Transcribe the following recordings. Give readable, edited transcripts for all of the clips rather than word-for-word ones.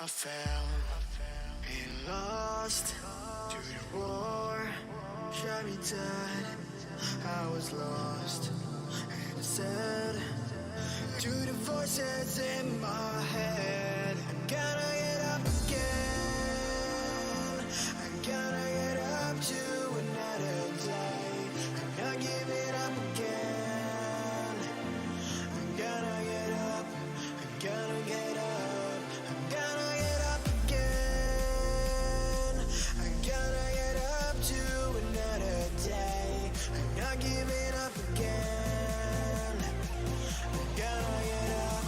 I fell and lost to the war. Shot me dead. I was lost and sad to the voices in my head. I gotta get up again. I gotta get up to another day. I'm not giving up again. I gotta get up. I gotta get up. I gotta get up again. I gotta get up to another day. I'm not giving up again. I gotta get up.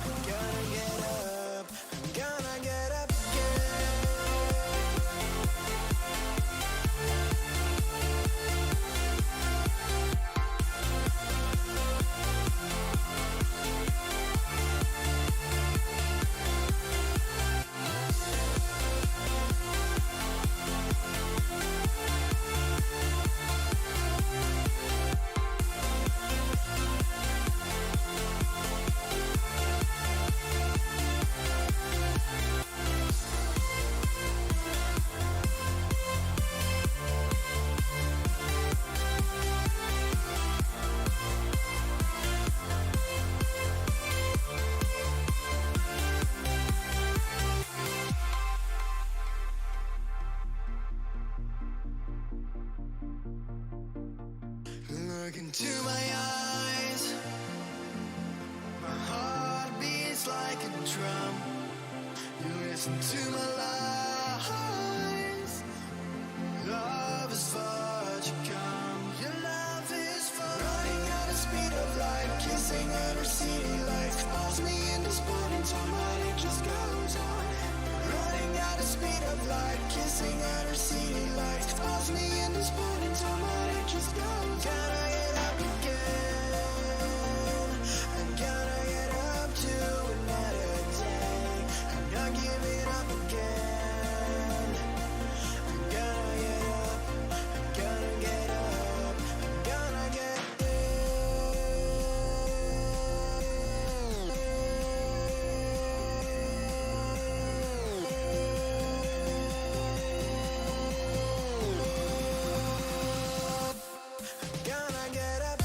I gotta get up. I gotta get up again. Look into my eyes. My heart beats like a drum. You listen to my lies. Love is far to come. Your love is far. Running at the speed of light, kissing every city lights. Calls me into spawning time, but it just goes on. Running at the speed of light, kissing every city lights. Calls me into spawning time, but it just goes on. Gotta get up again. I gotta get up to another day. I'm not giving up again. I gotta get up. I gotta get up. I gotta get Gonna get up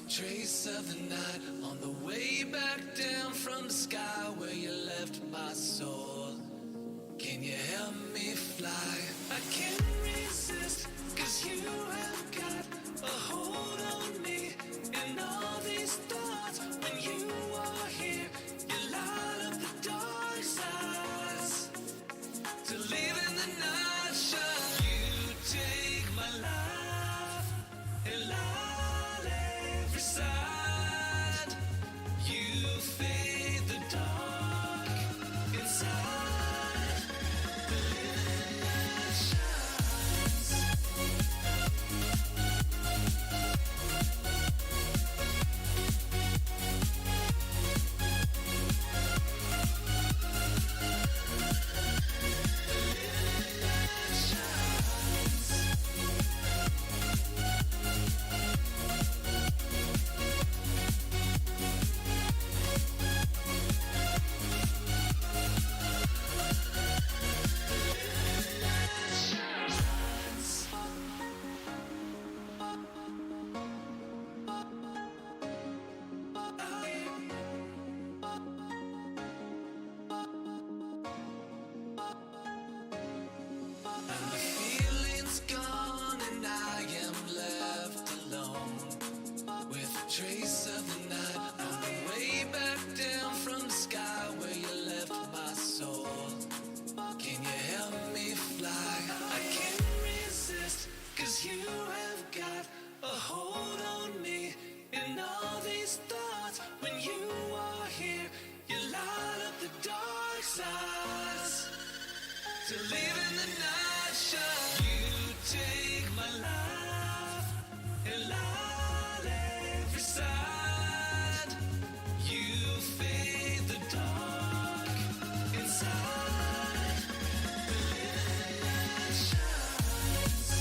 trace of the night on the way back down from the sky where you left my soul. Can you help me fly? I can't resist, 'cause you have got a hold on me. And all these thoughts, when you are here, you light up the dark sides to live in the night shine. You take my life and light every side. You fade the dark trace of the night on the way back down from the sky where you left my soul. Can you help me fly? I can't resist, 'cause you have got a hold on me. And all these thoughts, when you are here, you light up the dark sides. To live in the night shine, you take my life and light every side. You fade the dark inside. The living light shines.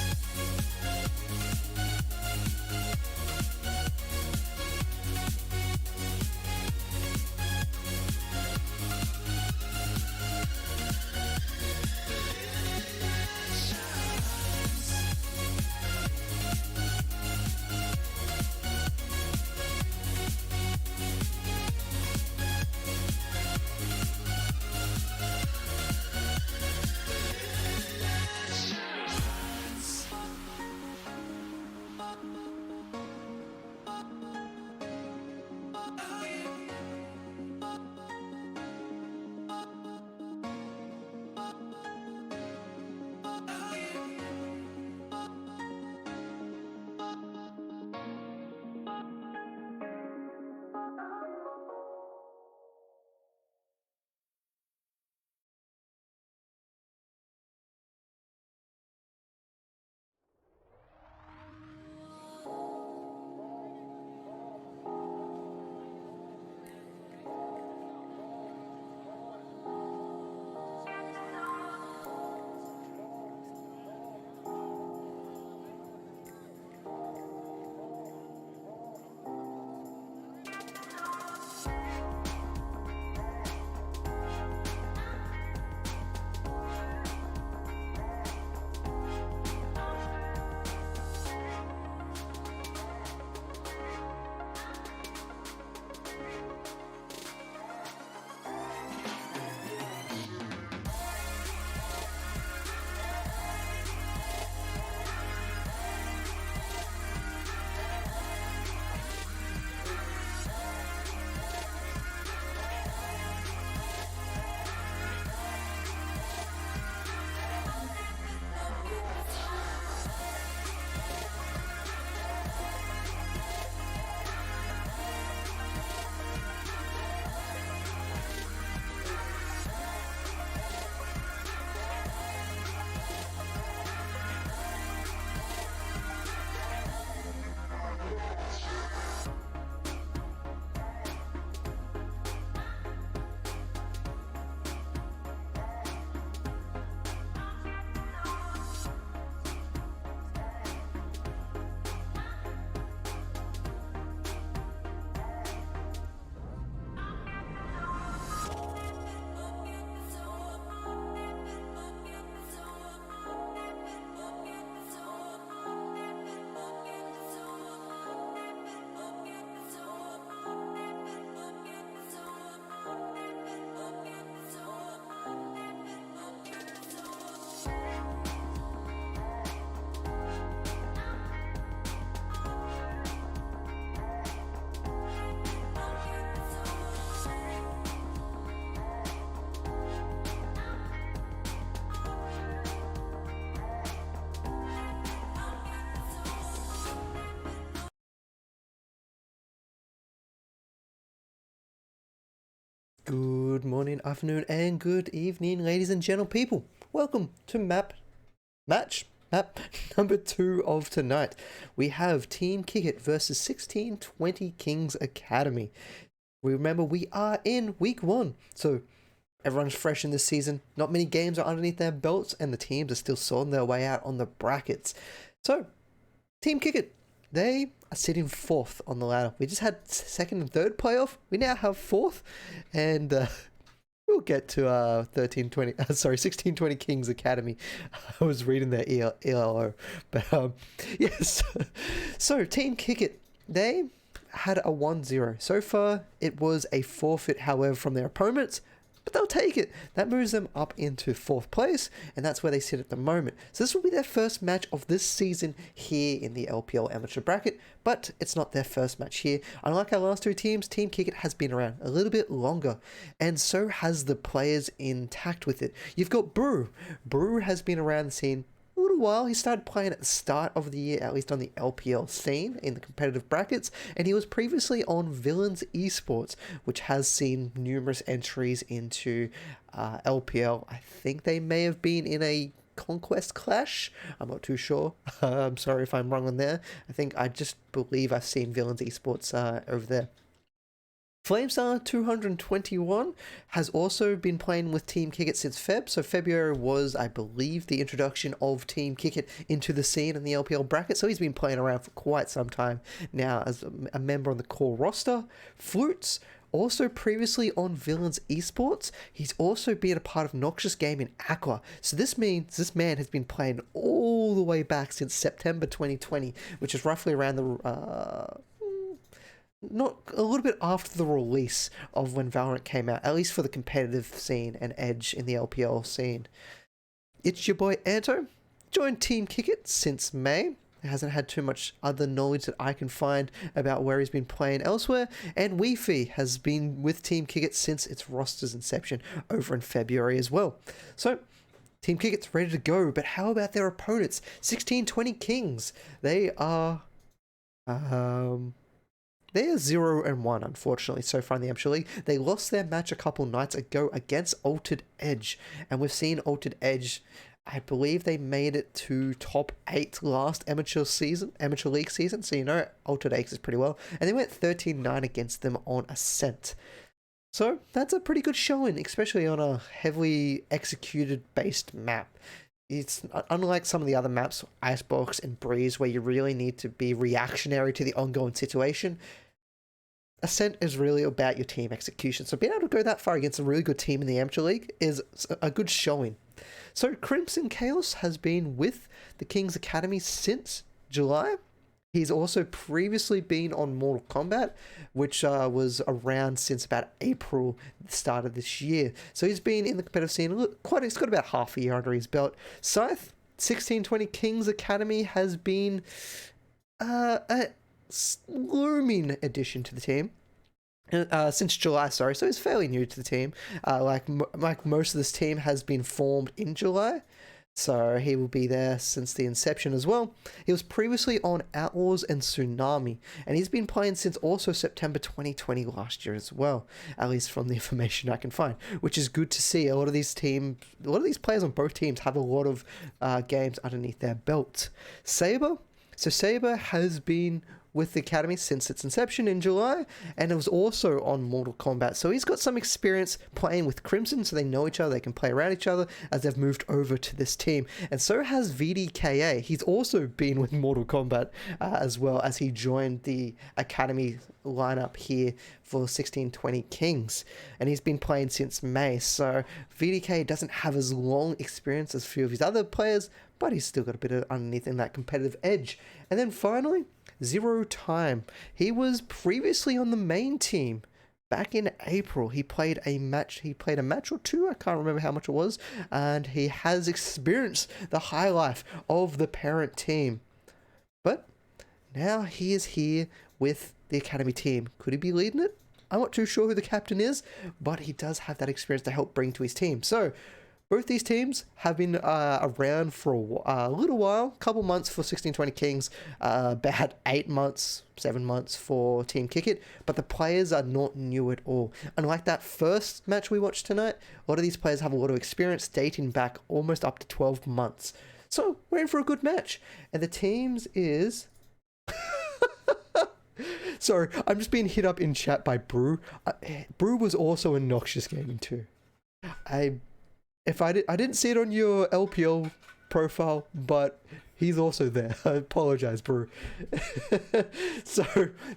Good morning, afternoon, and good evening, ladies and gentle people. Welcome to map number 2 of tonight. We have Team Kick It versus 1620 Kings Academy. Remember, we are in week 1, so everyone's fresh in this season. Not many games are underneath their belts, and the teams are still sorting their way out on the brackets. So, Team Kick It, they are sitting 4th on the ladder. We just had 2nd and 3rd playoff. We now have 4th, and we'll get to 1620 Kings Academy. I was reading their ELO, but yes. So Team Kick It, they had a 1-0. So far, it was a forfeit, however, from their opponents. but they'll take it. That moves them up into 4th place, and that's where they sit at the moment. So this will be their first match of this season here in the LPL amateur bracket, but it's not their first match here. Unlike our last two teams, Team Kickit has been around a little bit longer, and so has the players intact with it. You've got Brew. Brew has been around the scene a little while. He started playing at the start of the year, at least on the LPL scene in the competitive brackets, and he was previously on Villains Esports, which has seen numerous entries into LPL. I think they may have been in a Conquest Clash. I'm not too sure. I'm sorry if I'm wrong on there. I just believe I've seen Villains Esports over there. Flamestar 221 has also been playing with Team Kickit since Feb. So February was, I believe, the introduction of Team Kickit into the scene in the LPL bracket. So he's been playing around for quite some time now as a member on the core roster. Flutes, also previously on Villains Esports, he's also been a part of Noxious Gaming Aqua. So this means this man has been playing all the way back since September 2020, which is roughly around the not a little bit after the release of when Valorant came out, at least for the competitive scene and edge in the LPL scene. It's your boy Anto, joined Team Kickit since May. He hasn't had too much other knowledge that I can find about where he's been playing elsewhere, and Weefy has been with Team Kickit since its roster's inception over in February as well. So Team Kickit's ready to go, but how about their opponents? 1620 Kings. They are 0-1, unfortunately, so far in the amateur league. They lost their match a couple nights ago against Altered Edge, and we've seen Altered Edge, I believe they made it to top 8 last amateur league season, so you know Altered Edge is pretty well, and they went 13-9 against them on Ascent. So that's a pretty good showing, especially on a heavily executed based map. It's unlike some of the other maps, Icebox and Breeze, where you really need to be reactionary to the ongoing situation. Ascent is really about your team execution. So being able to go that far against a really good team in the amateur league is a good showing. So Crimson Chaos has been with the King's Academy since July. He's also previously been on Mortal Kombat, which was around since about April, the start of this year. So he's been in the competitive scene he's got about half a year under his belt. Scythe, 1620 Kings Academy, has been a looming addition to the team. Since July, sorry, so he's fairly new to the team. Like most of this team has been formed in July. So he will be there since the inception as well. He was previously on Outlaws and Tsunami, and he's been playing since also September 2020 last year as well, at least from the information I can find, which is good to see. A lot of these players on both teams have a lot of games underneath their belt. Saber has been with the Academy since its inception in July, and it was also on Mortal Kombat. So he's got some experience playing with Crimson, so they know each other, they can play around each other as they've moved over to this team. And so has VDKA. He's also been with Mortal Kombat as well, as he joined the Academy lineup here for 1620 Kings, and he's been playing since May. So VDK doesn't have as long experience as a few of his other players, but he's still got a bit of underneath in that competitive edge. And then finally, Zero Time. He was previously on the main team. Back in April, he played a match or two, I can't remember how much it was, and he has experienced the high life of the parent team. But now he is here with the Academy team. Could he be leading it? I'm not too sure who the captain is, but he does have that experience to help bring to his team. So both these teams have been around for a little while, couple months for 1620 Kings, about 7 months for Team Kickit, but the players are not new at all. Unlike that first match we watched tonight, a lot of these players have a lot of experience dating back almost up to 12 months. So we're in for a good match. And the teams is... Sorry, I'm just being hit up in chat by Brew. Brew was also in Noxious Gaming too. I didn't see it on your LPL profile, but he's also there. I apologize, Brew. So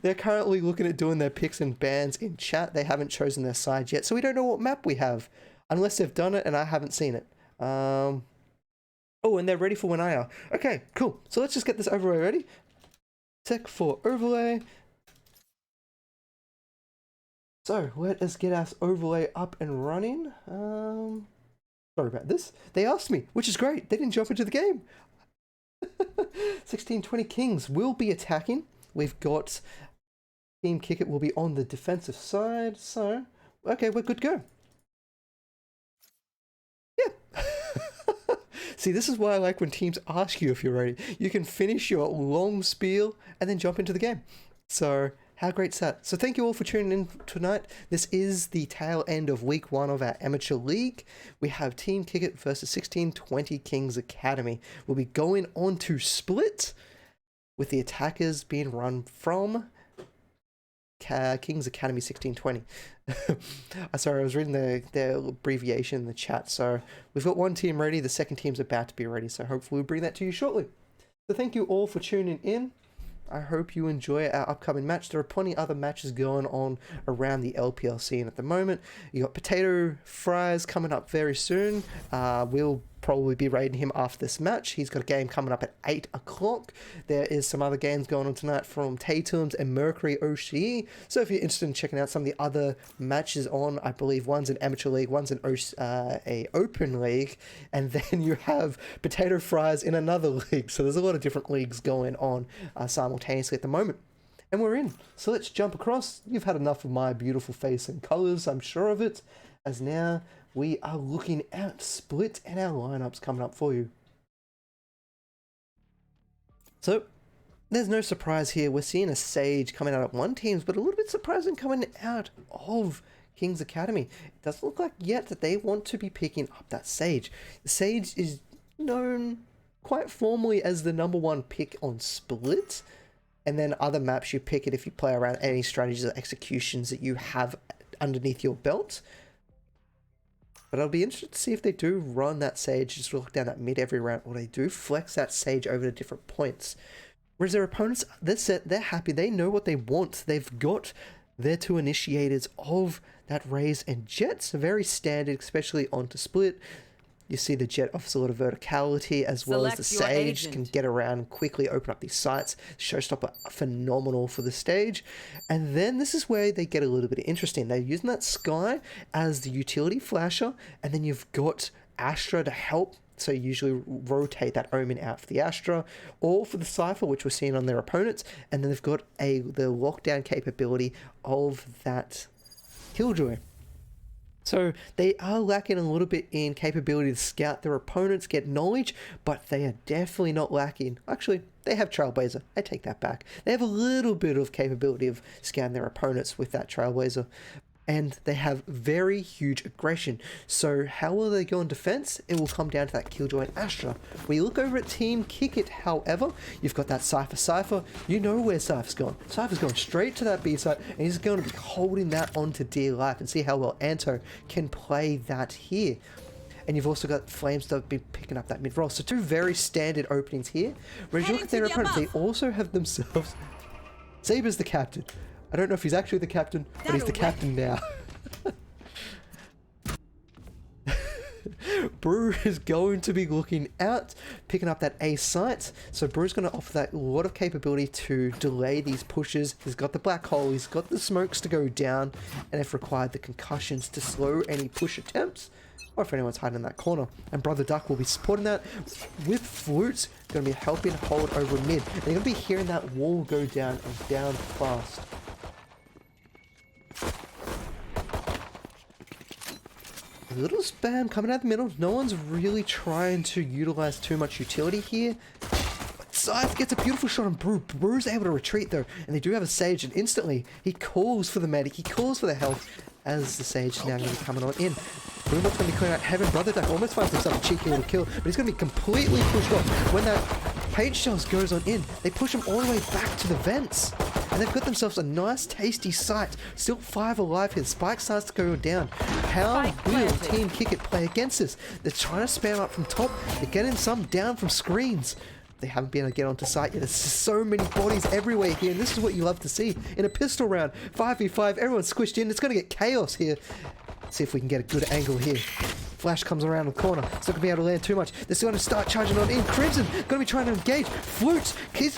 they're currently looking at doing their picks and bans in chat. They haven't chosen their side yet, so we don't know what map we have, unless they've done it and I haven't seen it. Oh, and they're ready for when I are. Okay, cool. So let's just get this overlay ready. Tech for overlay. So let us get our overlay up and running. Sorry about this. They asked me, which is great. They didn't jump into the game. 1620 Kings will be attacking. We've got Team Kickit will be on the defensive side. So, okay, we're good to go. Yeah. See, this is why I like when teams ask you if you're ready. You can finish your long spiel and then jump into the game. So, how great's that? So thank you all for tuning in tonight. This is the tail end of week 1 of our amateur league. We have Team Kickit versus 1620 Kings Academy. We'll be going on to split with the attackers being run from Kings Academy 1620. Sorry, I was reading their abbreviation in the chat. So we've got one team ready. The second team's about to be ready. So hopefully we'll bring that to you shortly. So thank you all for tuning in. I hope you enjoy our upcoming match. There are plenty other matches going on around the LPL scene at the moment. You got Potato Fries coming up very soon. We'll probably be raiding him after this match. He's got a game coming up at 8 o'clock. There is some other games going on tonight from Tatum's and Mercury OCE. So if you're interested in checking out some of the other matches on, I believe one's an amateur league, one's an a open league, and then you have Potato Fries in another league. So there's a lot of different leagues going on simultaneously at the moment. And we're in. So let's jump across. You've had enough of my beautiful face and colors, I'm sure of it, as now we are looking at split and our lineups coming up for you. So there's no surprise here. We're seeing a Sage coming out of one team's, but a little bit surprising coming out of Kings Academy. It doesn't look like yet that they want to be picking up that Sage. The Sage is known quite formally as the #1 pick on split, and then other maps you pick it if you play around any strategies or executions that you have underneath your belt. But I'll be interested to see if they do run that Sage, just look down that mid every round, or they do flex that Sage over to different points. Whereas their opponents, they're set, they're happy, they know what they want. They've got their 2 initiators of that Raze and Jets, very standard, especially onto split. You see the Jet offers a lot of verticality, as well as the Sage can get around and quickly open up these sites. Showstopper, phenomenal for the stage. And then this is where they get a little bit interesting. They're using that Sky as the utility flasher, and then you've got Astra to help. So you usually rotate that Omen out for the Astra, or for the Cypher, which we're seeing on their opponents. And then they've got the lockdown capability of that Killjoy. So they are lacking a little bit in capability to scout their opponents, get knowledge, but they are definitely not lacking. Actually, they have Trailblazer. I take that back. They have a little bit of capability of scouting their opponents with that Trailblazer. And they have very huge aggression. So how will they go in defense? It will come down to that Killjoy and Astra. When you look over at Team Kickit, however, you've got that Cypher. You know where Cypher's gone. Cypher's going straight to that B site, and he's going to be holding that on to dear life, and see how well Anto can play that here. And you've also got Flames that have been picking up that mid-roll. So 2 very standard openings here. Whereas you look at their opponent, they also have themselves... Saber's the captain. I don't know if he's actually the captain, but he's the captain now. Brew is going to be looking out, picking up that A site. So Brew's going to offer that lot of capability to delay these pushes. He's got the black hole, he's got the smokes to go down, and if required, the concussions to slow any push attempts, or if anyone's hiding in that corner. And Brother Duck will be supporting that with Flutes, going to be helping hold over mid. And you're going to be hearing that wall go down and down fast. A little spam coming out the middle. No one's really trying to utilize too much utility here. But Scythe gets a beautiful shot on Brew. Brew's able to retreat though, and they do have a Sage, and instantly he calls for the medic, he calls for the health, as the Sage now going to be coming on in. Boomer's going to be clearing out Heaven. Brother Duck almost finds himself a cheeky little kill, but he's going to be completely pushed off. When that paint shells goes on in, they push him all the way back to the vents. And they've got themselves a nice tasty site. Still 5 alive here. Spike starts to go down. How will Team Kickit play against this? They're trying to spam up from top. They're getting some down from screens. They haven't been able to get onto site yet. There's so many bodies everywhere here, and this is what you love to see. In a pistol round, 5v5, everyone's squished in. It's going to get chaos here. Let's see if we can get a good angle here. Flash comes around the corner. It's not going to be able to land too much. They're still going to start charging on in. Crimson going to be trying to engage. Flutes. He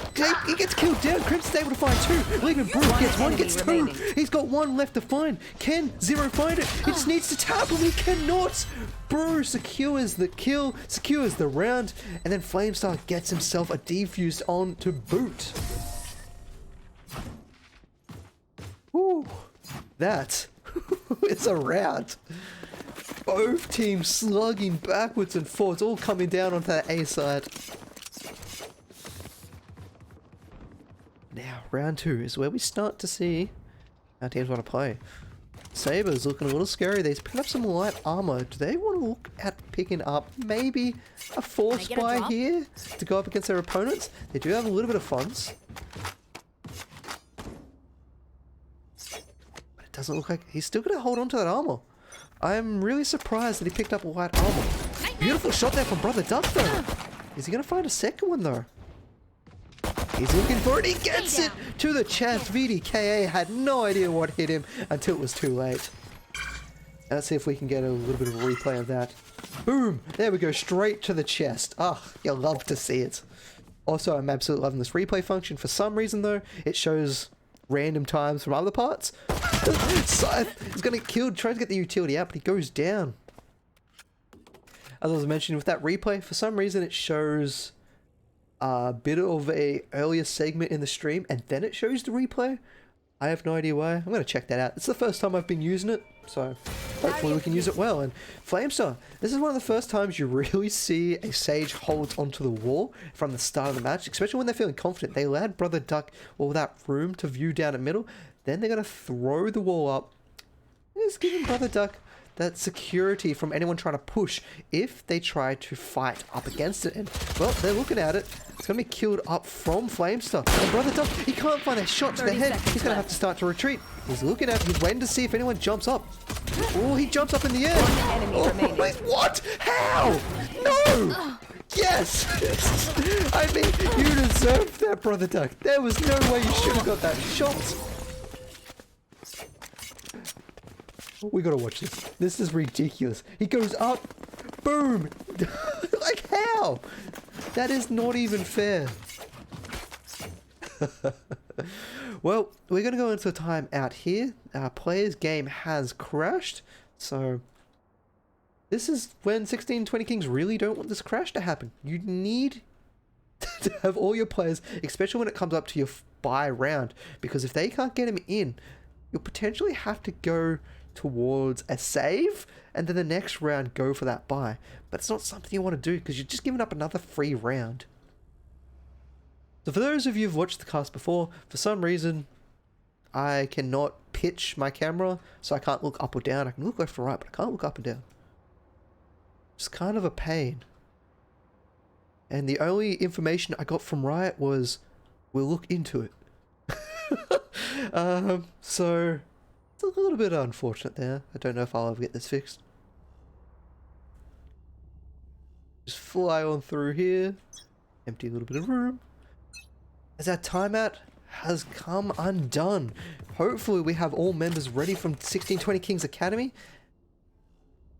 gets killed down. Crimson's able to find two. Leaving Brew gets one, gets two. He's got one left to find. Can Zero find it? He just needs to tap him. He cannot. Brew secures the kill, secures the round, and then Flamestar gets himself a defused on to boot. Ooh, that is a round. Both teams slugging backwards and forwards, all coming down onto that A side. Now, round 2 is where we start to see how teams want to play. Saber's looking a little scary. They've picked up some light armor. Do they want to look at picking up maybe a force buy here to go up against their opponents? They do have a little bit of funds. But it doesn't look like he's still going to hold on to that armor. I'm really surprised that he picked up a light armor. Beautiful shot there from Brother Duck though. Is he going to find a second one though? He's looking for it. He gets it to the chest. VDKA had no idea what hit him until it was too late. Let's see if we can get a little bit of a replay of that. Boom. There we go. Straight to the chest. Ah, oh, you'll love to see it. Also, I'm absolutely loving this replay function. For some reason though, it shows random times from other parts. Scythe is going to get killed trying to get the utility out, but he goes down. As I was mentioning with that replay, for some reason it shows a bit of a earlier segment in the stream and then it shows the replay. I have no idea why. I'm going to check that out. It's the first time I've been using it, so hopefully we can use it well. And Flamestar, this is one of the first times you really see a Sage hold onto the wall from the start of the match, especially when they're feeling confident. They allowed Brother Duck all that room to view down at middle. Then they're going to throw the wall up. It's giving Brother Duck that security from anyone trying to push if they try to fight up against it. And, well, they're looking at it. It's going to be killed up from Flamestar. And Brother Duck, he can't find that shot to the head. He's going to have to start to retreat. He's looking at it. He's waiting to see if anyone jumps up. Oh, he jumps up in the air. Oh, wait, what? How? No! Yes! I mean, you deserved that, Brother Duck. There was no way you should have got that shot. We gotta watch this. This is ridiculous. He goes up. Boom! Like how? That is not even fair. Well, we're gonna go into a timeout here. Our player's game has crashed. So this is when 1620 Kings really don't want this crash to happen. You need to have all your players, especially when it comes up to your buy round, because if they can't get him in, you'll potentially have to go towards a save and then the next round go for that buy. But it's not something you want to do because you're just giving up another free round. So for those of you who've watched the cast before, for some reason I cannot pitch my camera, so I can't look up or down. I can look left or right, but I can't look up and down. It's kind of a pain. And the only information I got from Riot was, we'll look into it. So it's a little bit unfortunate there. I don't know if I'll ever get this fixed. Just fly on through here. Empty a little bit of room. As our timeout has come undone. Hopefully we have all members ready from 1620 Kings Academy.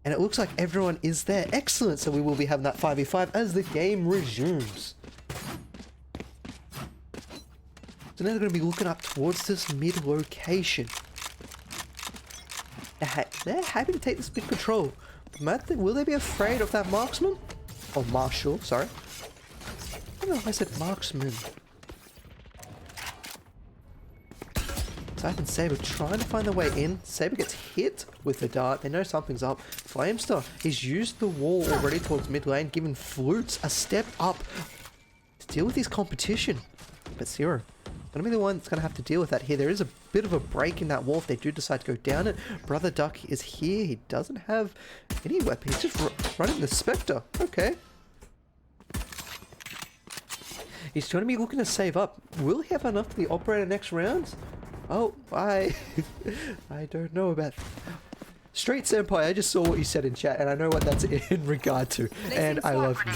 And it looks like everyone is there. Excellent. So we will be having that 5v5 as the game resumes. So now they're going to be looking up towards this mid location. They're happy to take this big control. But will they be afraid of that marksman? Or marshal, sorry. I don't know if I said marksman. Scythe and Saber trying to find their way in. Saber gets hit with the dart. They know something's up. Flamestar, he's used the wall already towards mid lane, giving Flutes a step up to deal with his competition. But Zero going to be the one that's going to have to deal with that here. There is a bit of a break in that wall if they do decide to go down it. Brother Duck is here. He doesn't have any weapon. He's just running the Spectre. Okay. He's going to be looking to save up. Will he have enough for the Operator next round? Oh, I don't know about... Street Senpai, I just saw what you said in chat, and I know what that's in regard to, and I love you.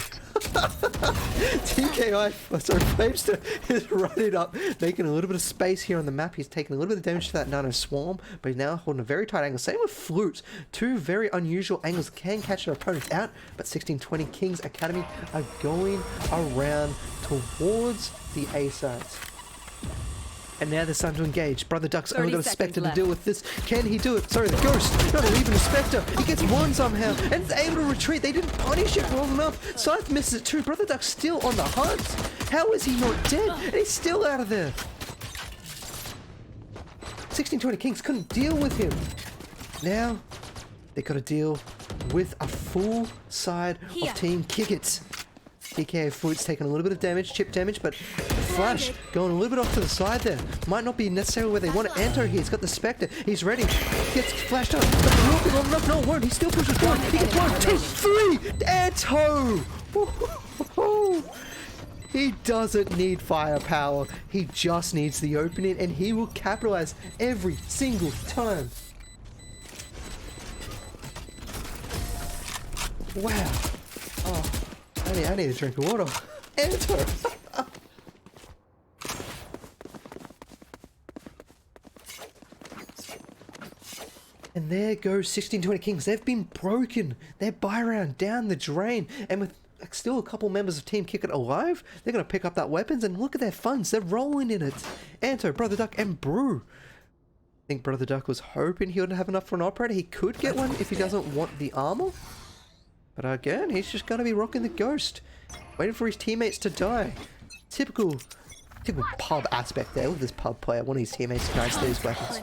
TKI, sorry, Flamester is running up, making a little bit of space here on the map. He's taking a little bit of damage to that Nano Swarm, but he's now holding a very tight angle. Same with Flute. Two very unusual angles can catch their opponents out, but 1620 Kings Academy are going around towards the A sides. And now they're starting to engage. Brother Duck's only got a Spectre to deal with this. Can he do it? Sorry, the Ghost. Not even a Spectre. He gets one somehow and is able to retreat. They didn't punish it well enough. Scythe misses it too. Brother Duck's still on the hunt. How is he not dead? And he's still out of there. 1620 Kings couldn't deal with him. Now they got to deal with a full side of Team Kick It. TKA Flute's taking a little bit of damage, chip damage, but Flash going a little bit off to the side there. Might not be necessarily where they want it. Anto here, he's got the Spectre. He's ready. Gets flashed up. But walking long enough, no, it won't. He still pushes forward. He gets 1, 2, 3. Anto! He doesn't need firepower. He just needs the opening, and he will capitalize every single time. Wow. Oh. I need a drink of water. Enter! And there goes 1620 Kings. They've been broken. Their buy round down the drain. And with still a couple members of Team Kick It alive, they're going to pick up that weapons and look at their funds. They're rolling in it. Anto, Brother Duck, and Brew. I think Brother Duck was hoping he would have enough for an operator. He could get one if he doesn't want the armor. But again, he's just going to be rocking the Ghost. Waiting for his teammates to die. Typical pub aspect there. Look at this pub player. One of his teammates to die to these weapons.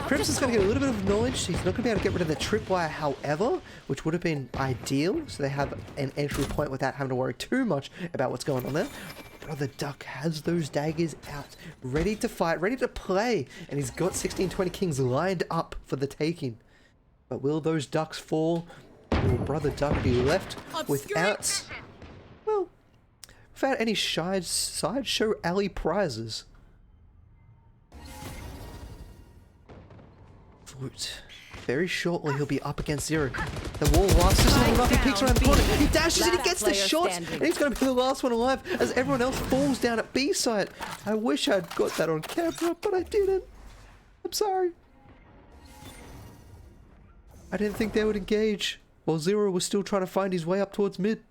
Crimson's going to get a little bit of knowledge. He's not going to be able to get rid of the tripwire, however, which would have been ideal. So they have an entry point without having to worry too much about what's going on there. Brother Duck has those daggers out, ready to fight, ready to play. And he's got 1620 Kings lined up for the taking. But will those ducks fall? Will Brother Duck be left without, well, without any sideshow alley prizes? Flute. Very shortly he'll be up against Zero. The wall lasts just long enough. He peeks around the corner. He dashes and he gets the shot. And he's going to be the last one alive as everyone else falls down at B side. I wish I'd got that on camera, but I didn't. I'm sorry. I didn't think they would engage while Zero was still trying to find his way up towards mid.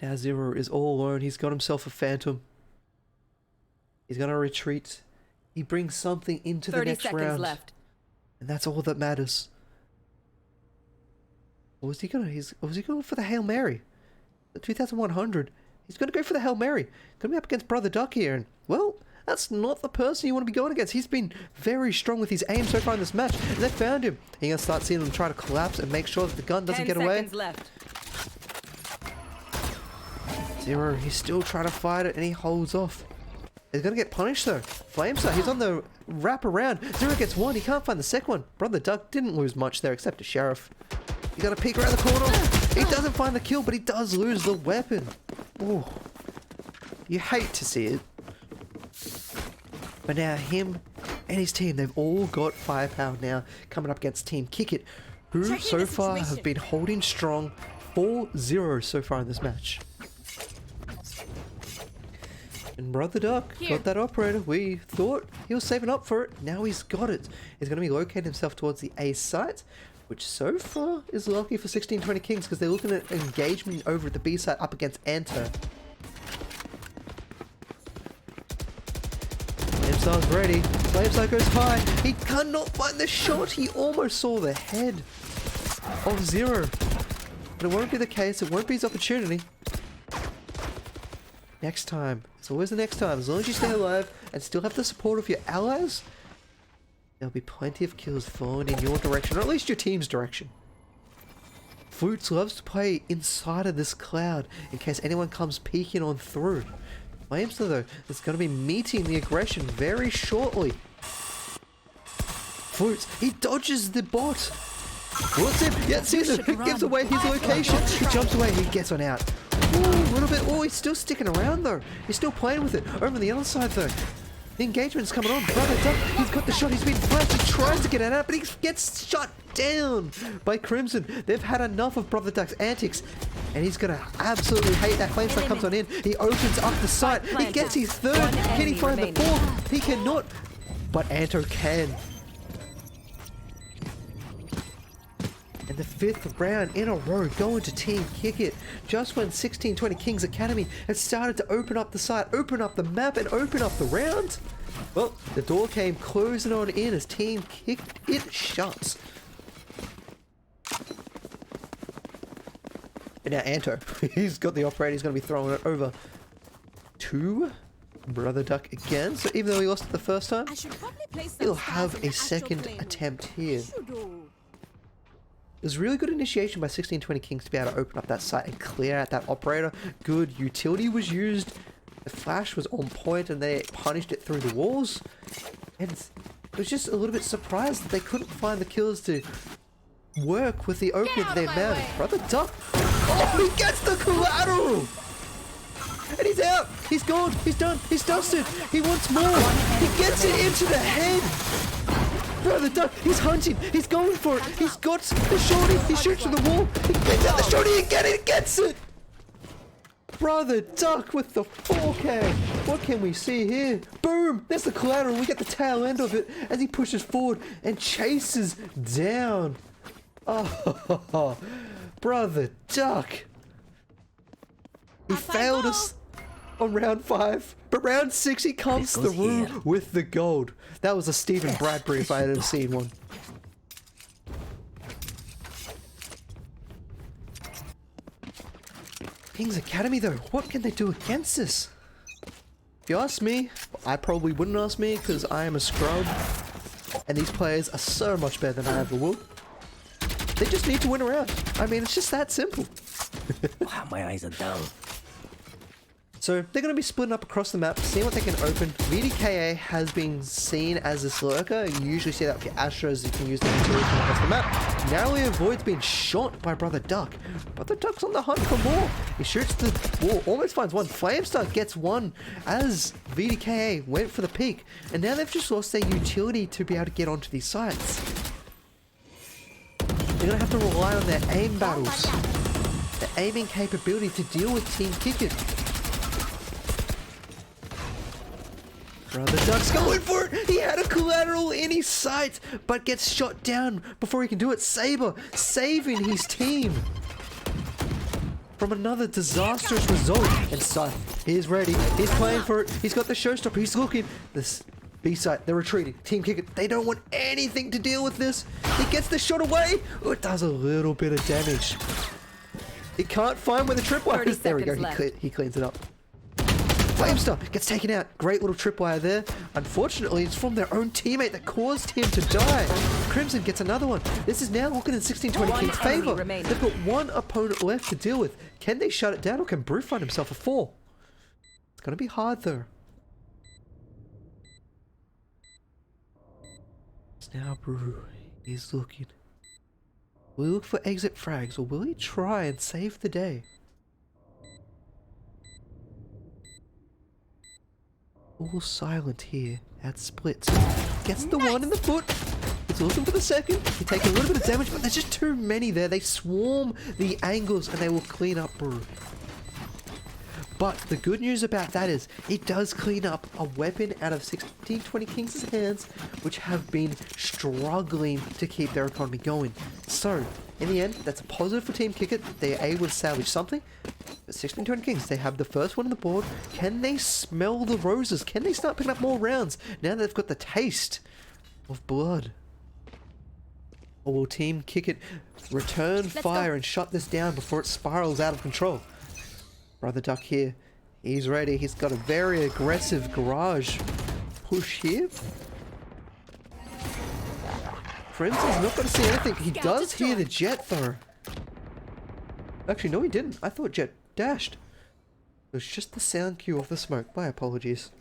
Now Zero is all alone. He's got himself a Phantom. He's going to retreat. He brings something into the next round. 30 seconds left. And that's all that matters. Or was he going for the Hail Mary? The 2100. He's going to go for the Hail Mary. Going to be up against Brother Duck here. And, well, that's not the person you want to be going against. He's been very strong with his aim so far in this match. And they found him. You're going to start seeing him try to collapse and make sure that the gun doesn't get away. 10 seconds left. Zero, he's still trying to fight it and he holds off. He's going to get punished though. Flamestar, he's on the wrap around. Zero gets one. He can't find the second one. Brother Duck didn't lose much there except a Sheriff. He's got to peek around the corner. He doesn't find the kill, but he does lose the weapon. Ooh. You hate to see it. But now him and his team, they've all got firepower now coming up against Team Kick It, who so far have been holding strong 4-0 so far in this match. And Brother Duck got that operator. We thought he was saving up for it. Now he's got it. He's going to be locating himself towards the A site, which so far is lucky for 1620 Kings because they're looking at engagement over at the B site up against Anto. Flamestar's ready. Flamestar goes high. He cannot find the shot. He almost saw the head of Zero. But it won't be the case. It won't be his opportunity. Next time. It's always the next time. As long as you stay alive and still have the support of your allies, there'll be plenty of kills falling in your direction, or at least your team's direction. Flutes loves to play inside of this cloud in case anyone comes peeking on through. Flamestar though is going to be meeting the aggression very shortly. Flutes, he dodges the bot. What's it? Yeah, Caesar gives away his location. He jumps away, he gets on out. Ooh, a little bit. Oh, he's still sticking around though. He's still playing with it. Over on the other side though. The engagement's coming on. Brother Duck, he's got the shot. He's been flashed. He tries to get it out, but he gets shot down by Crimson. They've had enough of Brother Duck's antics. And he's going to absolutely hate that. Flamestar comes on in. He opens up the site. He gets his third. Can he find the fourth? He cannot. But Anto can. And the 5th round in a row going to Team Kick It. Just when 1620 Kings Academy had started to open up the site, open up the map, and open up the round, well, the door came closing on in as Team Kicked It shut. And now Anto, he's got the operator, he's going to be throwing it over to Brother Duck again. So even though he lost it the first time, he'll have a second attempt here. It was really good initiation by 1620 Kings to be able to open up that site and clear out that operator. Good utility was used. The flash was on point and they punished it through the walls. And it was just a little bit surprised that they couldn't find the kills to work with the opening that they mounted. Brother Duck. Oh, he gets the collateral! And he's out! He's gone! He's done! He's dusted! He wants more! He gets it into the head! Brother Duck, he's hunting! He's going for it! He's got the shorty! He shoots through the wall! He gets out the shorty again! He gets it! Brother Duck with the 4K! What can we see here? Boom! There's the collateral! We get the tail end of it as he pushes forward and chases down. Oh, Brother Duck! He failed us on round 5, but round 6 he comes through with the gold. That was a Stephen Bradbury if I had ever seen one. Kings Academy though, what can they do against this? If you ask me, I probably wouldn't ask me because I am a scrub and these players are so much better than I ever will. They just need to win a round. I mean, it's just that simple. Wow, my eyes are dull. So they're going to be splitting up across the map, seeing what they can open. VDKA has been seen as this lurker. You usually see that with your Astros, you can use them to move across the map. Narrowly avoids being shot by Brother Duck. Brother Duck's on the hunt for more. He shoots the wall, almost finds one. Flamestar gets one as VDKA went for the peak. And now they've just lost their utility to be able to get onto these sites. They're going to have to rely on their aim battles. Their aiming capability to deal with Team Kick It. Brother Duck's going for it! He had a collateral in his sight, but gets shot down before he can do it. Saber saving his team from another disastrous result. And Scythe, he's ready. He's playing for it. He's got the showstopper. He's looking. This B site, they're retreating. Team Kick It, they don't want anything to deal with this. He gets the shot away. Oh, it does a little bit of damage. He can't find where the tripwire is. There we go. He cleans it up. Flamestar gets taken out. Great little tripwire there. Unfortunately, it's from their own teammate that caused him to die. Crimson gets another one. This is now looking in 1620 King's favor. They've got one opponent left to deal with. Can they shut it down or can Brew find himself a 4? It's going to be hard though. It's now Brew. He's looking. Will he look for exit frags or will he try and save the day? All silent here at splits. Gets the one in the foot. He's looking for the second. He takes a little bit of damage, but there's just too many there. They swarm the angles and they will clean up Brew. But the good news about that is it does clean up a weapon out of 1620 Kings' hands, which have been struggling to keep their economy going. So, in the end, that's a positive for Team Kick It. They are able to salvage something. But 1620 Kings, they have the first one on the board. Can they smell the roses? Can they start picking up more rounds now that they've got the taste of blood? Or will Team Kick It return fire and shut this down before it spirals out of control? Brother Duck here, he's ready. He's got a very aggressive garage push here. Crimson's not going to see anything. He does hear the Jet though. Actually, no he didn't. I thought Jet dashed. It was just the sound cue of the smoke. My apologies.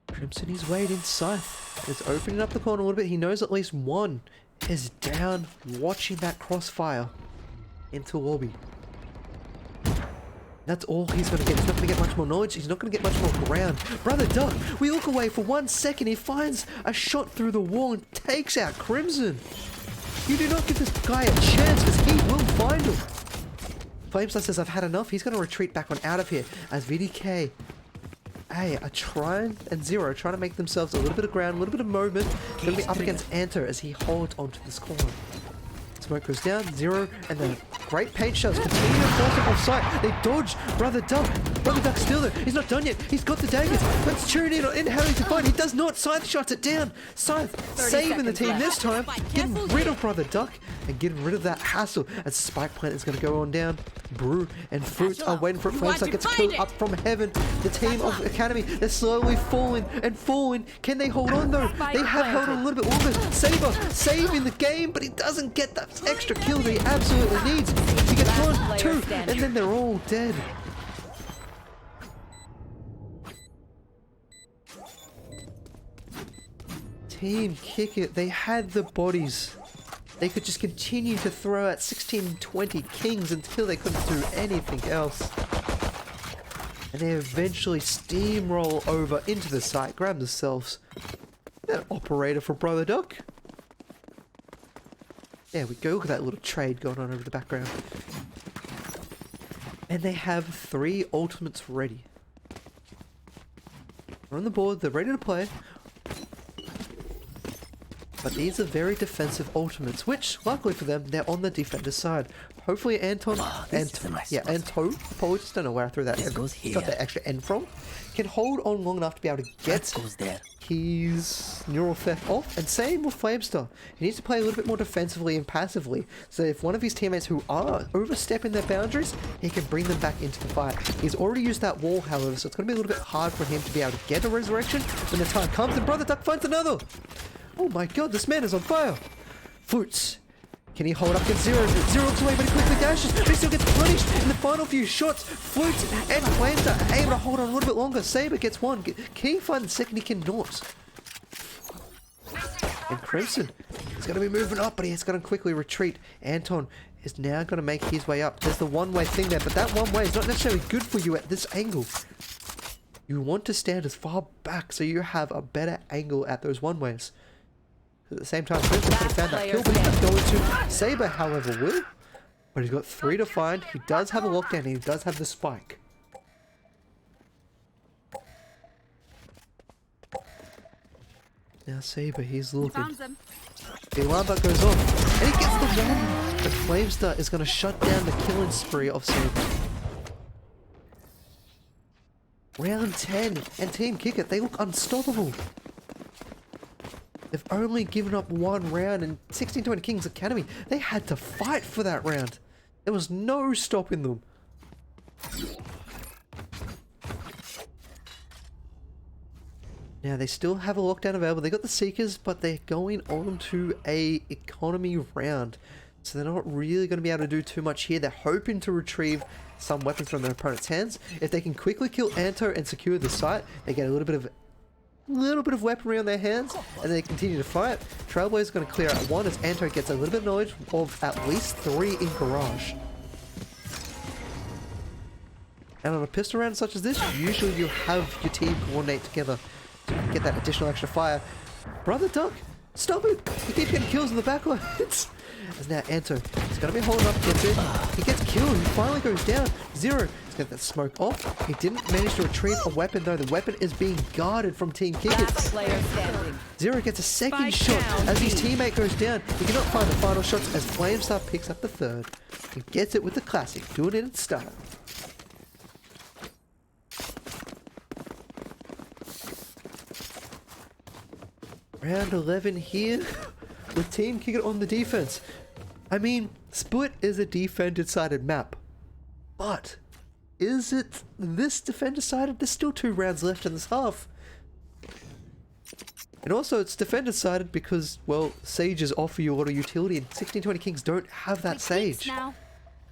Crimson is waiting. Scythe is opening up the corner a little bit. He knows at least one is down watching that crossfire into lobby. That's all he's going to get. He's not going to get much more knowledge. He's not going to get much more ground. Brother Duck, we look away for 1 second. He finds a shot through the wall and takes out Crimson. You do not give this guy a chance because he will find him. Flamestar says, I've had enough. He's going to retreat back on out of here as VDK are trying, and Zero trying to make themselves a little bit of ground, a little bit of movement. They're going to be up against Anto as he holds onto this corner. Smoke goes down, Zero, and the great paint shells continue to force him off site. They dodge Brother Duck. Brother Duck's still there. He's not done yet. He's got the daggers. Let's tune in Harry to find. He does not. Scythe shots it down. Scythe saving the team this time. Getting rid of Brother Duck and getting rid of that hassle as Spike Plant is going to go on down. Brew and Fruits are waiting for it. Flamestar gets killed up from heaven. The team of Academy, they're slowly falling and falling. Can they hold on though? They have held on a little bit longer. Saber saving the game, but he doesn't get that extra kill that he absolutely needs. He gets 1, 2, and then they're all dead. Team Kick It, they had the bodies. They could just continue to throw out 16, 20 kings until they couldn't do anything else. And they eventually steamroll over into the site, grab themselves that operator for Brother Duck. There we go, look at that little trade going on over the background. And they have 3 ultimates ready. They're on the board, they're ready to play. But these are very defensive ultimates, which, luckily for them, they're on the defender side. Hopefully Anto, apologies, don't know where I threw that. Got that extra N from. Can hold on long enough to be able to get his neural theft off. And same with Flamestar. He needs to play a little bit more defensively and passively. So if one of his teammates who are overstepping their boundaries, he can bring them back into the fight. He's already used that wall, however, so it's going to be a little bit hard for him to be able to get a resurrection when the time comes. And Brother Duck finds another. Oh my god, this man is on fire. Fruits. Can he hold up against Zero? Zero looks away, but he quickly dashes. But he still gets punished in the final few shots. Fruits and Flamestar are able to hold on a little bit longer. Saber gets 1. Can he find the second? He cannot. And Crimson is going to be moving up, but he's going to quickly retreat. Anton is now going to make his way up. There's the one-way thing there, but that one way is not necessarily good for you at this angle. You want to stand as far back so you have a better angle at those one-ways. At the same time, Crimson could have found that kill, but he's not going to. Saber, however, will. But he's got 3 to find. He does have a lockdown, and he does have the spike. Now Saber, he's looking. The alarm bell goes off, and he gets the one. The Flamestar is going to shut down the killing spree of Saber. Round 10, and Team Kick It, they look unstoppable. They've only given up 1 round in 1620 Kings Academy. They had to fight for that round. There was no stopping them. Now they still have a lockdown available. They got the Seekers, but they're going on to a economy round. So they're not really going to be able to do too much here. They're hoping to retrieve some weapons from their opponent's hands. If they can quickly kill Anto and secure the site, they get a little bit of weaponry on their hands, and they continue to fight. Trailblazer is going to clear out 1 as Anto gets a little bit of knowledge of at least 3 in Garage. And on a pistol round such as this, usually you have your team coordinate together to get that additional extra fire. Brother Duck, stop it! He keeps getting kills in the backlines. As now Anto is going to be holding up against it. He gets killed. He finally goes down. Zero. He's got that smoke off. He didn't manage to retrieve a weapon though. The weapon is being guarded from Team Kick It. Zero gets a second shot as his teammate goes down. He cannot find the final shots as Flamestar picks up the 3rd. And gets it with the classic. Doing it in style. Round 11 here with Team Kick It on the defense. I mean, Split is a defender-sided map, but is it this defender-sided? There's still 2 rounds left in this half. And also, it's defender-sided because, well, Sages offer you a lot of utility, and 1620 Kings don't have that Sage.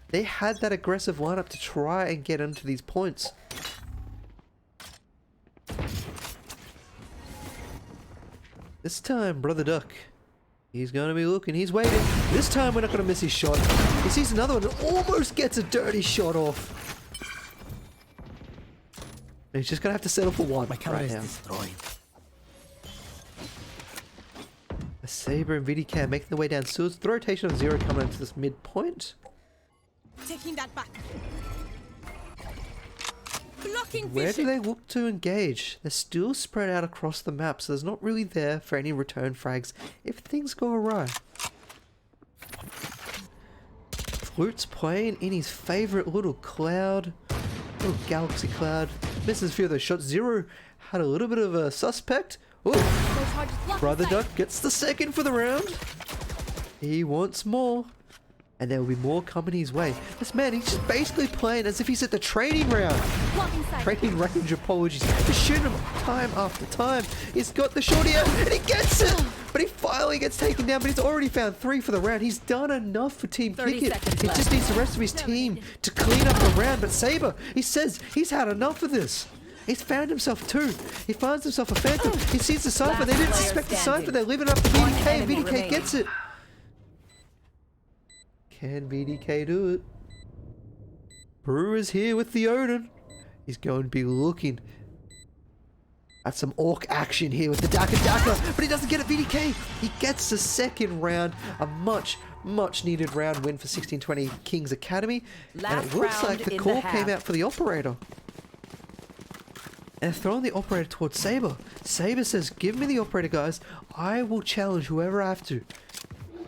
They had that aggressive lineup to try and get into these points. This time, Brother Duck He's going to be looking. He's waiting. This time we're not going to miss his shot. He sees another one and almost gets a dirty shot off. And he's just going to have to settle for one My camera right is now. destroyed. A Saber and VDK making their way down sewers. The rotation of Zero coming into this midpoint. Taking that back. Blocking Where do vision. they look to engage? They're still spread out across the map, so there's not really there for any return frags if things go awry. Flute's playing in his favourite little cloud, little galaxy cloud. Misses a few of those shots. Zero had a little bit of a suspect. Oh, Those charges block Brother sight. Duck gets the second for the round. He wants more. And there will be more coming his way. This man, he's just basically playing as if he's at the training round. Blocking sight. Training range, apologies. Just shooting him time after time. He's got the shorty out and he gets it. But he finally gets taken down, but he's already found 3 for the round. He's done enough for Team 30 Kick It. seconds He left. just needs the rest of his team to clean up the round. But Saber, he says he's had enough of this. He's found himself 2. He finds himself a Phantom. He sees the Cypher. Last They didn't player suspect the standing. Cypher. They're living up to One VDK and enemy VDK remaining. gets it. Can VDK do it? Brewer's here with the Odin. He's going to be looking at some orc action here with the Daka, but he doesn't get it. VDK, he gets the second round, a much needed round win for 1620 Kings Academy. And Last it looks round like the in call the came half. out for the operator. And they're throwing the operator towards Saber. Saber says, give me the operator, guys. I will challenge whoever I have to.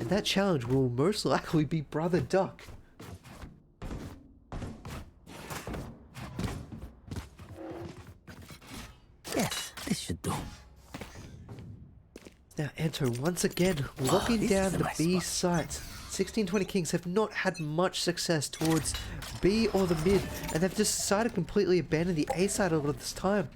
And that challenge will most likely be Brother Duck. Yes, this should do. Now Ento once again locking this down is a the nice B spot. site. 1620 Kings have not had much success towards B or the mid, and they've just decided to completely abandon the A side a lot of this time.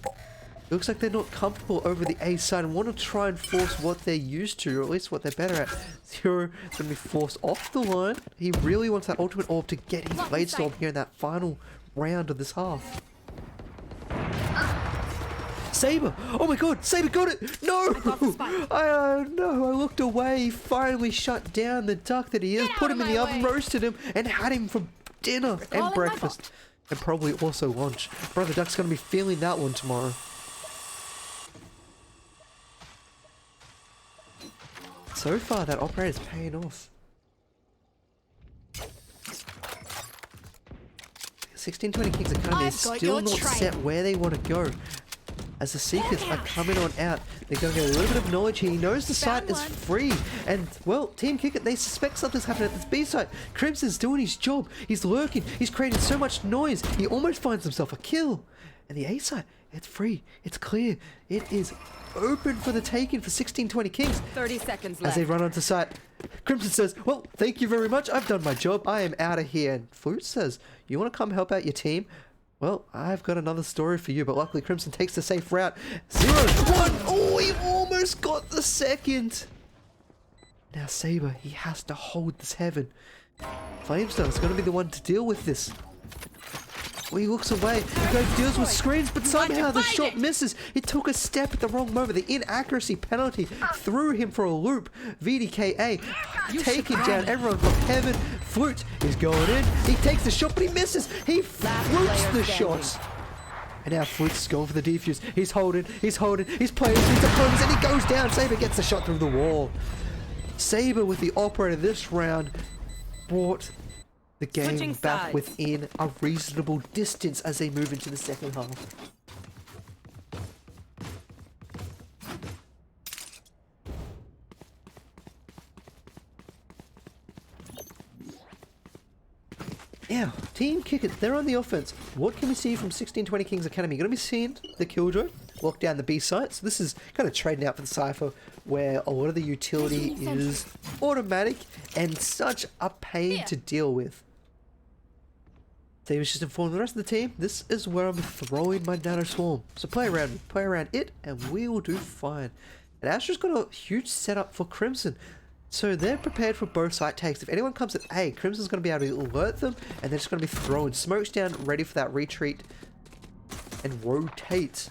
It looks like they're not comfortable over the A side and want to try and force what they're used to, or at least what they're better at. Zero is going to be forced off the line. He really wants that ultimate orb to get his Block Blade sight. Storm here in that final round of this half. Saber! Oh my god, Saber got it! No! got the spike. No, I looked away. He finally shut down the duck that he is, Get put out him of in the my oven, way. roasted him, and had him for dinner and Calling my breakfast. And probably also lunch. Brother Duck's gonna be feeling that one tomorrow. So far, that operator's paying off. 1620 Kings Academy is I've got still your not trail. set where they want to go. As the Seekers are coming on out, they're going to get a little bit of knowledge here. He knows the site Found is one. free. And, well, Team Kick It, they suspect something's happening at this B site. Crimson's doing his job. He's lurking. He's creating so much noise. He almost finds himself a kill. And the A site, it's free. It's clear. It is open for the taking for 1620 Kings. 30 seconds As left. they run onto site, Crimson says, well, thank you very much. I've done my job. I am out of here. And Flute says, you want to come help out your team? Well, I've got another story for you, but luckily Crimson takes the safe route. 0-1. Oh, he almost got the second. Now Saber, he has to hold this heaven. Flamestone's going to be the one to deal with this. Well, he looks away. He goes deals with screens, but somehow the shot misses. He took a step at the wrong moment. The inaccuracy penalty threw him for a loop. VDKA taking down everyone from heaven. Flute is going in. He takes the shot, but he misses. He flutes player the standing. shot. And now Flute's going for the defuse. He's holding. He's playing his opponents, and he goes down. Saber gets the shot through the wall. Saber with the operator this round brought the game Switching back sides. within a reasonable distance as they move into the second half. Now, Team Kick It, they're on the offense. What can we see from 1620 Kings Academy? You're going to be seeing the Killjoy lock down the B site. So this is kind of trading out for the Cypher, where a lot of the utility is automatic and such a pain to deal with. They was just informing the rest of the team, this is where I'm throwing my Nano Swarm. So play around it, and we will do fine. And Astra's got a huge setup for Crimson. So they're prepared for both site takes. If anyone comes at A, Crimson's going to be able to alert them, and they're just going to be throwing smokes down, ready for that retreat, and rotate.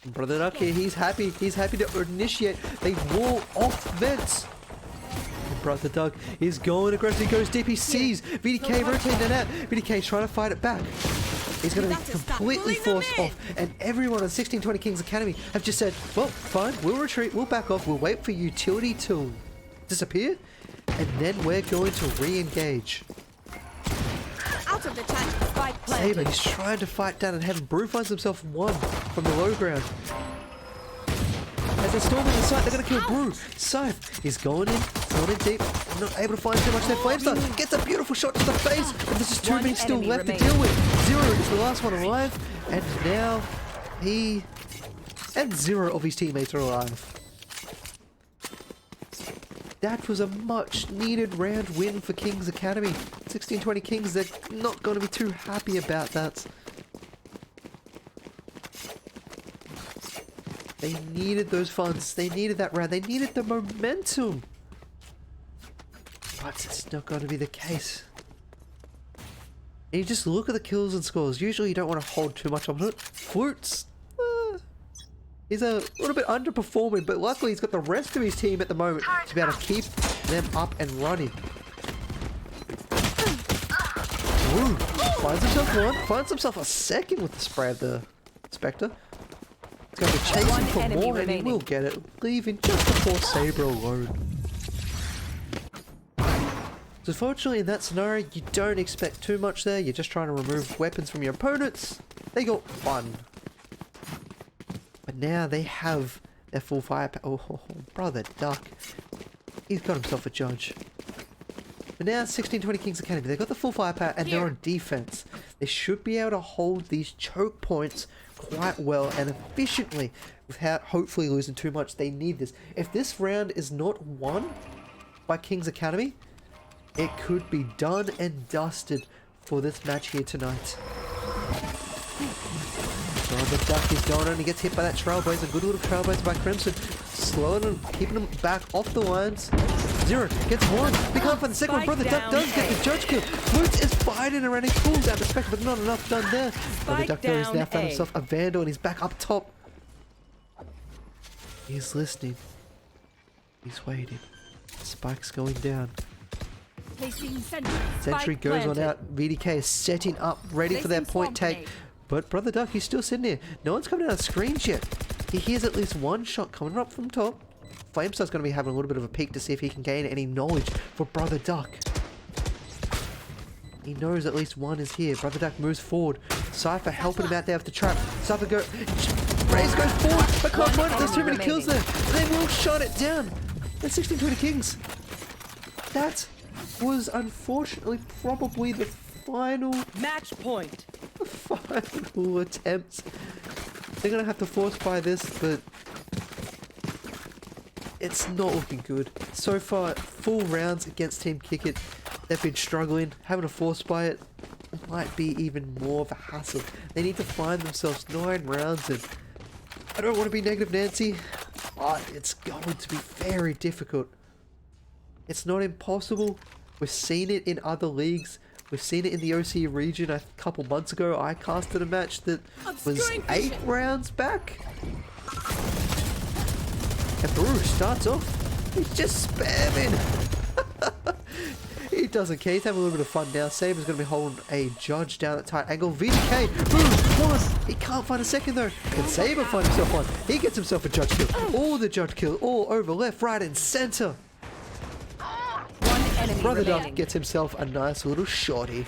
Brother Duck here, he's happy. He's happy to initiate a wall offense. Brother Duck is going aggressive. He goes deep. He sees VDK rotating it out. VDK trying to fight it back. He's going to be completely forced off. And everyone on 1620 Kings Academy have just said, well, fine, we'll retreat, we'll back off, we'll wait for utility to disappear, and then we're going to re-engage. Out of the tank. Spike planted. Saber, he's trying to fight down and Heaven. Brew finds himself one from the low ground. As they're storming the site, they're going to kill Brew. Scythe is going in deep. Not able to find too much there. Flamestar gets a beautiful shot to the face, but there's just too many still left to deal with. Zero is the last one alive, and now he and zero of his teammates are alive. That was a much needed round win for Kings Academy. 1620 Kings, they're not going to be too happy about that. They needed those funds. They needed that round. They needed the momentum. But it's not going to be the case. And you just look at the kills and scores. Usually you don't want to hold too much on it. Flutes. He's a little bit underperforming, but luckily he's got the rest of his team at the moment to be able to keep them up and running. Ooh, finds himself one. Finds himself a second with the spray of the Spectre. He's going to be chasing for more and he will get it, leaving just the poor Saber alone. So fortunately in that scenario, you don't expect too much there. You're just trying to remove weapons from your opponents. They got one. But now they have their full firepower. Oh, Brother Duck. He's got himself a judge. But now 1620 Kings Academy, they've got the full firepower and they're on defense. They should be able to hold these choke points quite well and efficiently without hopefully losing too much. They need this. If this round is not won by Kings Academy, it could be done and dusted for this match here tonight. The Duck is going on. He gets hit by that Trailblazer. A good little Trailblazer by Crimson. Slowing him, keeping him back off the lines. Zero gets one. They can't find the second one. Brother Duck does get the judge kill. Flutes is fighting around. He pulls out the Spectre, but not enough done there. Brother Duck though has now found himself a Vandal and he's back up top. He's listening. He's waiting. Spike's going down. Sentry goes on out. VDK is setting up, ready for their point take. But Brother Duck, he's still sitting here. No one's coming out of screens yet. He hears at least one shot coming up from top. Flamestar's going to be having a little bit of a peek to see if he can gain any knowledge for Brother Duck. He knows at least one is here. Brother Duck moves forward. Cypher helping him out there with the trap. Cypher Raze goes forward, but can't find it. There's too many kills there. They will shut it down. That's 1620 Kings. That was unfortunately probably the final match point. Final attempts. They're gonna have to force buy this, but it's not looking good. So far, full rounds against Team Kick It. They've been struggling. Having to force buy it might be even more of a hassle. They need to find themselves 9 rounds, and I don't want to be negative Nancy, but it's going to be very difficult. It's not impossible. We've seen it in other leagues. We've seen it in the OCE region a couple months ago. I casted a match that was 8 rounds back. And Brew starts off. He's just spamming. He doesn't care. He's having a little bit of fun now. Saber's going to be holding a judge down at tight angle. VDK, boom, one. He can't find a second though. Can Saber find himself one? He gets himself a judge kill. All the judge kill, all over left, right, and center. Brother Duck gets himself a nice little shorty.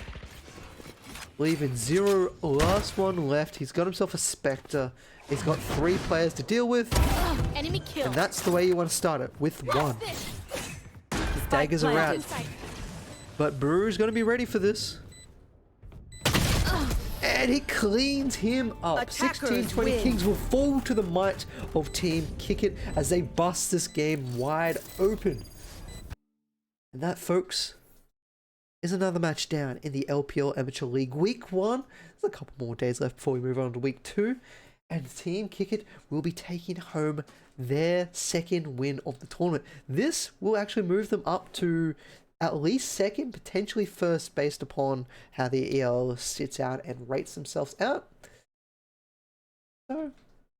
Leaving zero, last one left. He's got himself a Spectre. He's got 3 players to deal with. Enemy kill. And that's the way you want to start it, with 1. The daggers are out. But Brewer's going to be ready for this. And he cleans him up. 1620 Kings will fall to the might of Team Kick It as they bust this game wide open. And that, folks, is another match down in the LPL Amateur League. Week 1, there's a couple more days left before we move on to Week 2. And Team Kick It will be taking home their 2nd win of the tournament. This will actually move them up to at least 2nd, potentially 1st, based upon how the EL sits out and rates themselves out. So,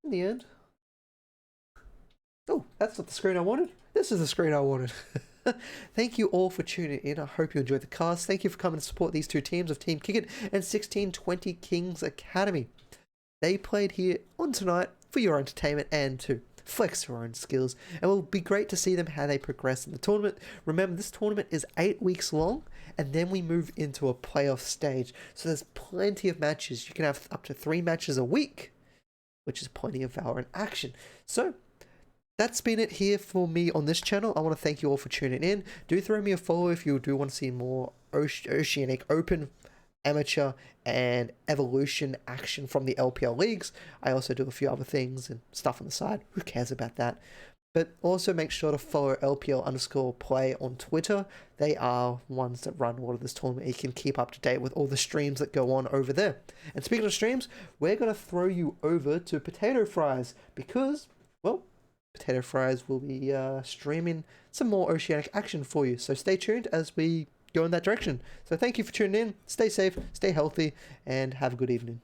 in the end. Oh, that's not the screen I wanted. This is the screen I wanted. Thank you all for tuning in. I hope you enjoyed the cast. Thank you for coming to support these two teams of Team Kick It and 1620 Kings Academy. They played here on tonight for your entertainment and to flex your own skills, and it will be great to see them how they progress in the tournament. Remember, this tournament is 8 weeks long, and then we move into a playoff stage, so there's plenty of matches. You can have up to 3 matches a week, which is plenty of Valorant action. So that's been it here for me on this channel. I want to thank you all for tuning in. Do throw me a follow if you do want to see more Oceanic Open, Amateur, and Evolution action from the LPL leagues. I also do a few other things and stuff on the side. Who cares about that? But also make sure to follow LPL_play on Twitter. They are ones that run a lot of this tournament. You can keep up to date with all the streams that go on over there. And speaking of streams, we're going to throw you over to Potato Fries because, well, Potato Fries will be streaming some more Oceanic action for you. So stay tuned as we go in that direction. So thank you for tuning in. Stay safe, stay healthy, and have a good evening.